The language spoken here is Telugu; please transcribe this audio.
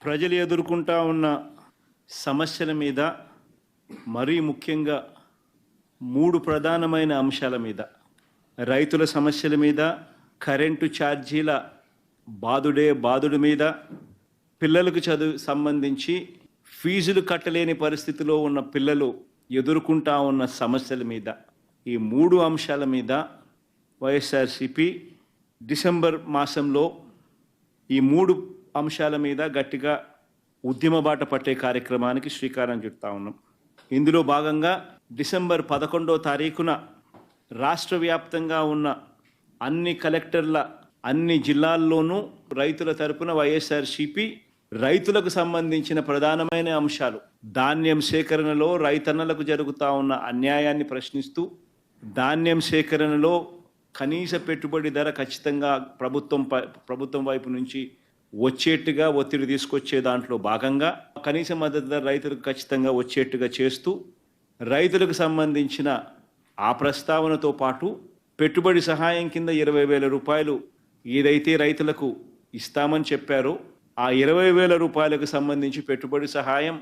ప్రజలు ఎదుర్కొంటా ఉన్న సమస్యల మీద మరీ ముఖ్యంగా 3 ప్రధానమైన అంశాల మీద, రైతుల సమస్యల మీద, కరెంటు ఛార్జీల బాదుడు మీద, పిల్లలకు చదువు సంబంధించి ఫీజులు కట్టలేని పరిస్థితిలో ఉన్న పిల్లలు ఎదుర్కొంటా ఉన్న సమస్యల మీద, ఈ 3 అంశాల మీద వైఎస్ఆర్సీపీ డిసెంబర్ మాసంలో ఈ 3 అంశాల మీద గట్టిగా ఉద్యమ బాట పట్టే కార్యక్రమానికి శ్రీకారం చుడతా ఉన్నాం. ఇందులో భాగంగా డిసెంబర్ 11వ తారీఖున రాష్ట్ర వ్యాప్తంగా ఉన్న అన్ని కలెక్టర్ల అన్ని జిల్లాల్లోనూ రైతుల తరపున వైఎస్ఆర్సీపీ రైతులకు సంబంధించిన ప్రధానమైన అంశాలు, ధాన్యం సేకరణలో రైతన్నలకు జరుగుతూ ఉన్న అన్యాయాన్ని ప్రశ్నిస్తూ, సేకరణలో కనీస పెట్టుబడి ధర ఖచ్చితంగా ప్రభుత్వం వైపు నుంచి వచ్చేట్టుగా ఒత్తిడి తీసుకొచ్చే దాంట్లో భాగంగా కనీస మద్దతు ధర రైతులకు ఖచ్చితంగా వచ్చేట్టుగా చేస్తూ, రైతులకు సంబంధించిన ఆ ప్రస్తావనతో పాటు పెట్టుబడి సహాయం కింద 20,000 రూపాయలు ఏదైతే రైతులకు ఇస్తామని చెప్పారో ఆ 20,000 రూపాయలకు సంబంధించి పెట్టుబడి సహాయం